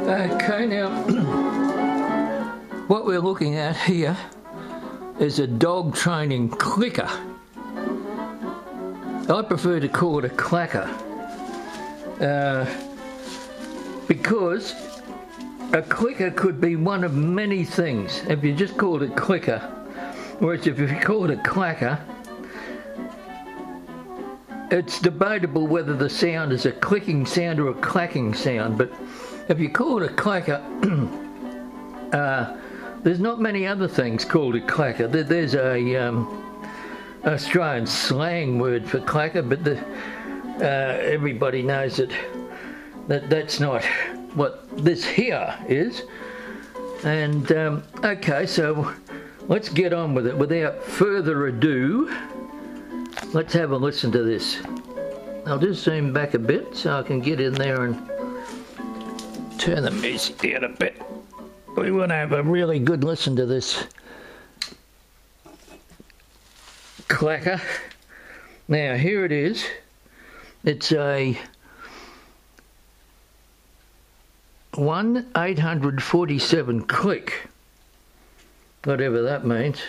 Okay, now what we're looking at here is a dog training clicker. I prefer to call it a clacker because a clicker could be one of many things if you just called it clicker, whereas if you call it a clacker, it's debatable whether the sound is a clicking sound or a clacking sound, but if you call it a clacker, there's not many other things called a clacker. There's a Australian slang word for clacker, but everybody knows that's not what this here is. And okay, so let's get on with it. Without further ado, let's have a listen to this. I'll just zoom back a bit so I can get in there and turn the music down a bit. We want to have a really good listen to this clacker. Now here it is. It's a 1-847 click, whatever that means.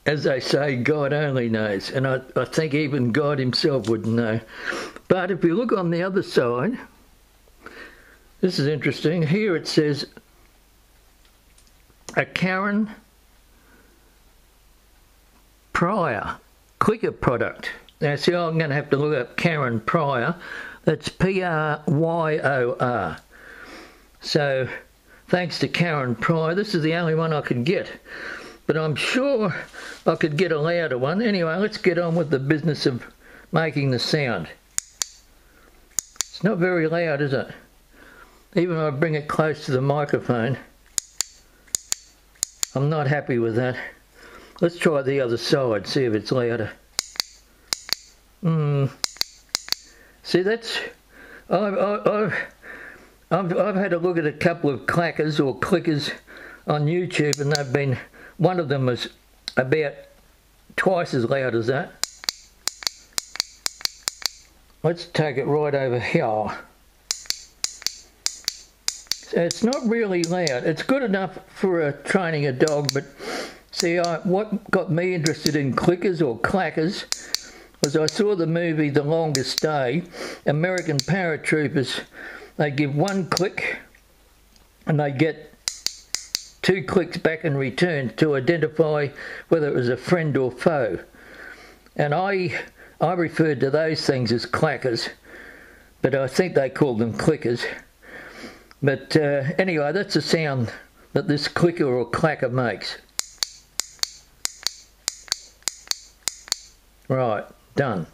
As they say, God only knows, and I think even God himself wouldn't know. But if you look on the other side, this is interesting. Here it says a Karen Pryor clicker product. Now see, I'm going to have to look up Karen Pryor. That's Pryor. So thanks to Karen Pryor, this is the only one I could get. But I'm sure I could get a louder one. Anyway, let's get on with the business of making the sound. It's not very loud, is it? Even though I bring it close to the microphone, I'm not happy with that. Let's try the other side, see if it's louder. See, that's... I've had a look at a couple of clackers or clickers on YouTube, and they've been... One of them was about twice as loud as that. Let's take it right over here. It's not really loud. It's good enough for training a dog, but see, what got me interested in clickers or clackers was I saw the movie The Longest Day. American paratroopers, they give one click and they get 2 clicks back in return to identify whether it was a friend or foe. And I referred to those things as clackers, but I think they called them clickers. But anyway, that's the sound that this clicker or clacker makes. Right, done.